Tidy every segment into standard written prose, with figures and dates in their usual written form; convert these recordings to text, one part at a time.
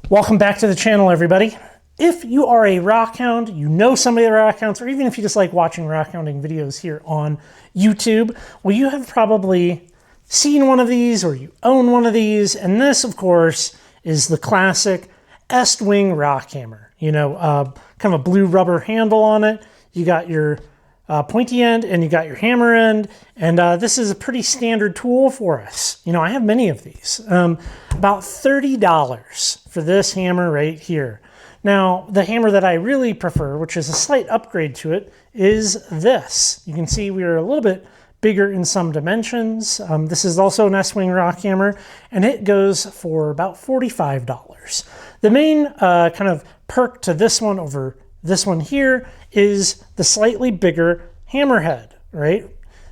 Welcome back to the channel, everybody. If you are a rockhound, you know somebody that rockhounds, or even if you just like watching rockhounding videos here on YouTube, well, you have probably seen one of these or you own one of these. And this, of course, is the classic Est-Wing rock hammer. You know, kind of a blue rubber handle on it. You got your pointy end and you got your hammer end. And this is a pretty standard tool for us. You know, I have many of these. About $30 for this hammer right here. Now, the hammer that I really prefer, which is a slight upgrade to it, is this. You can see we are a little bit bigger in some dimensions. This is also an Est-Wing rock hammer, and it goes for about $45. The main kind of perk to this one over this one here is the slightly bigger hammerhead, right?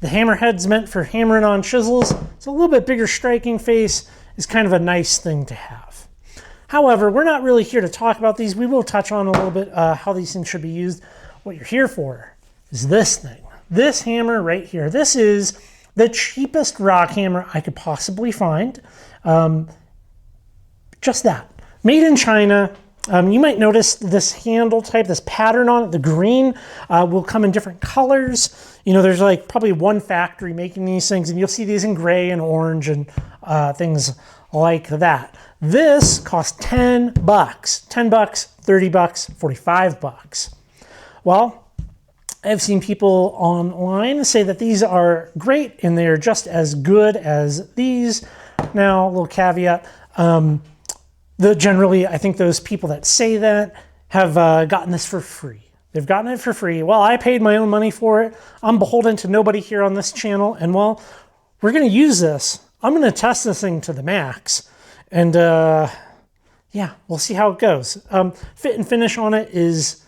The hammerhead's meant for hammering on chisels. It's a little bit bigger striking face is kind of a nice thing to have. However, we're not really here to talk about these. We will touch on a little bit how these things should be used. What you're here for is this thing. This hammer right here. This is the cheapest rock hammer I could possibly find. Just that. Made in China. You might notice this handle type, this pattern on it, the green will come in different colors. You know, there's like probably one factory making these things, and you'll see these in gray and orange and things like that. This costs 10 bucks, 10 bucks, 30 bucks, 45 bucks. Well, I've seen people online say that these are great and they're just as good as these. Now, a little caveat, generally, I think those people that say that have gotten this for free. They've gotten it for free. Well, I paid my own money for it. I'm beholden to nobody here on this channel. And well, we're going to use this. I'm going to test this thing to the max. And yeah, we'll see how it goes. Fit and finish on it is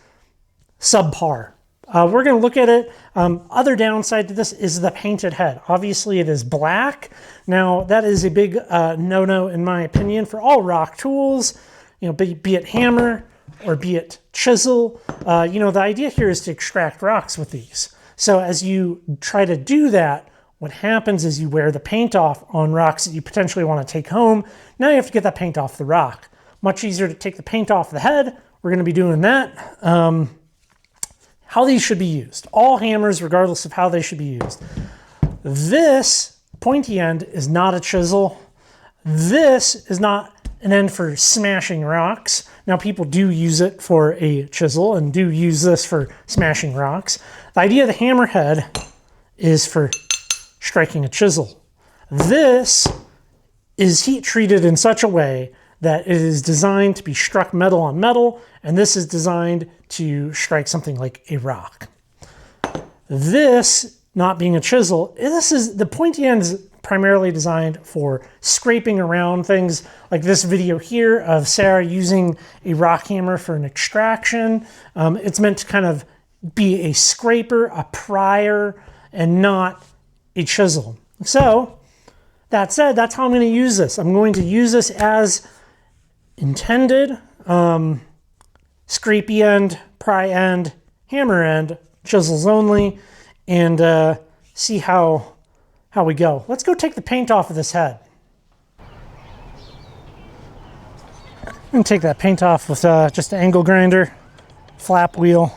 subpar. We're going to look at it. Other downside to this is the painted head. Obviously, it is black. Now, that is a big no-no, in my opinion, for all rock tools. You know, be it hammer or be it chisel. You know, the idea here is to extract rocks with these. So as you try to do that, what happens is you wear the paint off on rocks that you potentially want to take home. Now you have to get that paint off the rock. Much easier to take the paint off the head. We're going to be doing that. How these should be used. All hammers, regardless of how they should be used. This pointy end is not a chisel. This is not an end for smashing rocks. Now, people do use it for a chisel and do use this for smashing rocks. The idea of the hammerhead is for striking a chisel. This is heat treated in such a way that it is designed to be struck metal on metal, and this is designed to strike something like a rock. This, not being a chisel, the pointy end is primarily designed for scraping around things like this video here of Sarah using a rock hammer for an extraction. It's meant to kind of be a scraper, a prier, and not a chisel. So, that said, that's how I'm going to use this. I'm going to use this as intended. Scrapey end, pry end, hammer end, chisels only, and see how we go. Let's go take the paint off of this head. I'm going to take that paint off with just an angle grinder, flap wheel.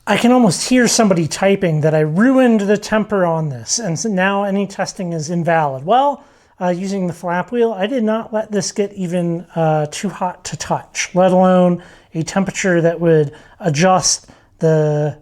I can almost hear somebody typing that I ruined the temper on this, and so now any testing is invalid. Well, using the flap wheel, I did not let this get even too hot to touch, let alone a temperature that would adjust the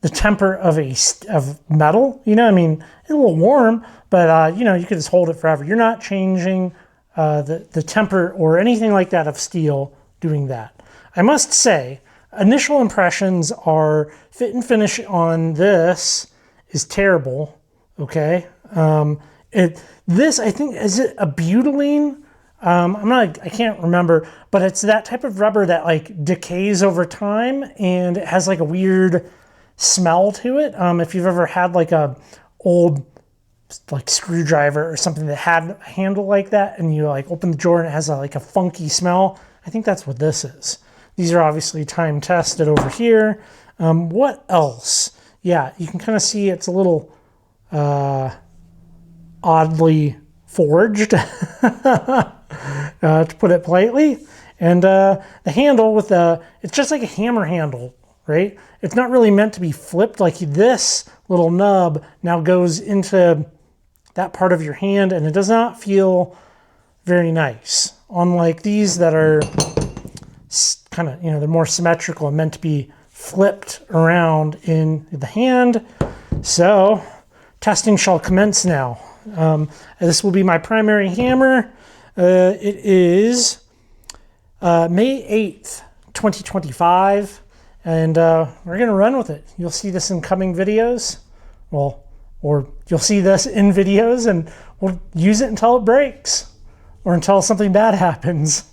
temper of metal. You know, I mean, it's a little warm, but you know, you could just hold it forever. You're not changing the temper or anything like that of steel doing that. I must say, initial impressions are fit and finish on this is terrible. Okay. This, I think, is it a butylene? I can't remember, but it's that type of rubber that like decays over time and it has like a weird smell to it. If you've ever had like a old like screwdriver or something that had a handle like that and you like open the drawer and it has like a funky smell, I think that's what this is. These are obviously time tested over here. What else? Yeah, you can kind of see it's a little oddly forged, to put it politely. And the handle with it's just like a hammer handle, right? It's not really meant to be flipped. Like this little nub now goes into that part of your hand, and it does not feel very nice. Unlike these that are kind of, they're more symmetrical and meant to be flipped around in the hand. So testing shall commence now. This will be my primary hammer. It is May 8th, 2025, and we're going to run with it. You'll see this in coming videos. Well, or you'll see this in videos, and we'll use it until it breaks or until something bad happens.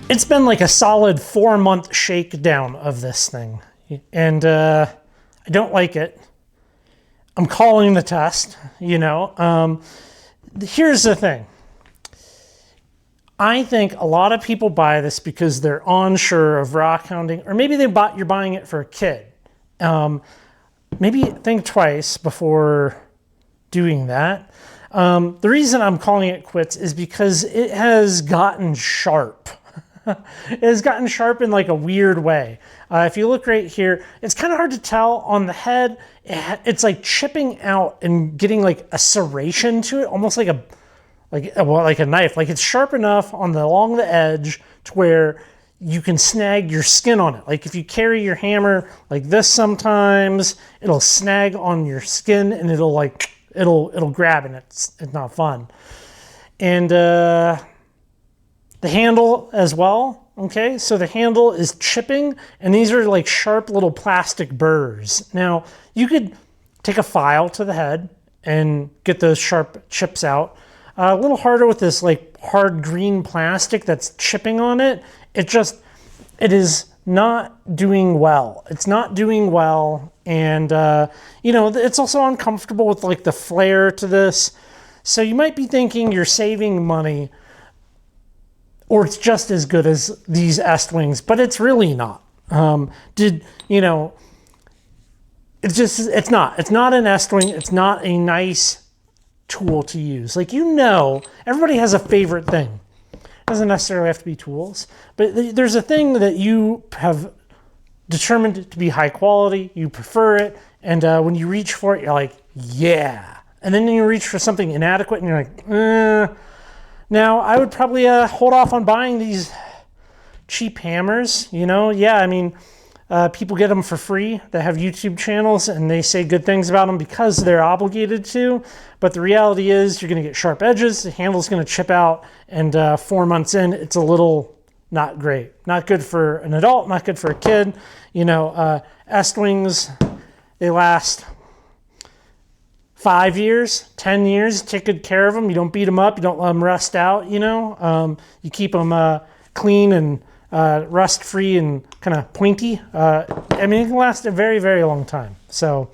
It's been like a solid 4-month shakedown of this thing, and I don't like it. I'm calling the test, Here's the thing. I think a lot of people buy this because they're unsure of rock hounding, or maybe you're buying it for a kid. Maybe think twice before doing that. The reason I'm calling it quits is because it has gotten sharp. It has gotten sharp in like a weird way. If you look right here, it's kind of hard to tell on the head. It's like chipping out and getting like a serration to it, almost like a knife. Like it's sharp enough along the edge to where you can snag your skin on it. Like if you carry your hammer like this, sometimes it'll snag on your skin and it'll grab, and it's not fun. And the handle as well, okay? So the handle is chipping, and these are like sharp little plastic burrs. Now, you could take a file to the head and get those sharp chips out. A little harder with this like hard green plastic that's chipping on it. It is not doing well. It's not doing well, and it's also uncomfortable with like the flare to this. So you might be thinking you're saving money, or it's just as good as these Estwings, but it's really not. It's not. It's not an Estwing. It's not a nice tool to use. Everybody has a favorite thing. It doesn't necessarily have to be tools, but there's a thing that you have determined to be high quality, you prefer it, and when you reach for it, you're like, yeah. And then you reach for something inadequate, and you're like, Now, I would probably hold off on buying these cheap hammers, people get them for free. They have YouTube channels, and they say good things about them because they're obligated to, but the reality is you're going to get sharp edges, the handle's going to chip out, and 4 months in, it's a little not great. Not good for an adult, not good for a kid. Estwings, they last 5 years, 10 years, take good care of them. You don't beat them up. You don't let them rust out, You keep them clean and rust-free and kind of pointy. It can last a very, very long time. So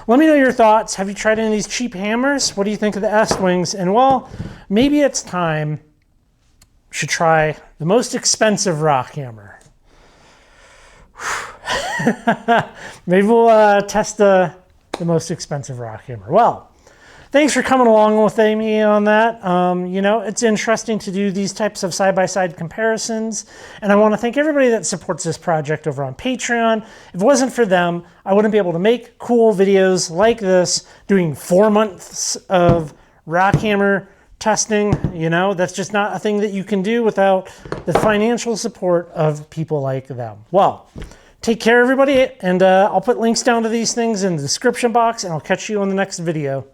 let me know your thoughts. Have you tried any of these cheap hammers? What do you think of the Estwings? And, maybe it's time you should try The most expensive rock hammer. Maybe we'll test the most expensive rock hammer. Well, thanks for coming along with me on that. You know, it's interesting to do these types of side-by-side comparisons. And I want to thank everybody that supports this project over on Patreon. If it wasn't for them, I wouldn't be able to make cool videos like this, doing 4 months of rock hammer testing. You know, that's just not a thing that you can do without the financial support of people like them. Well, take care, everybody, and I'll put links down to these things in the description box, and I'll catch you on the next video.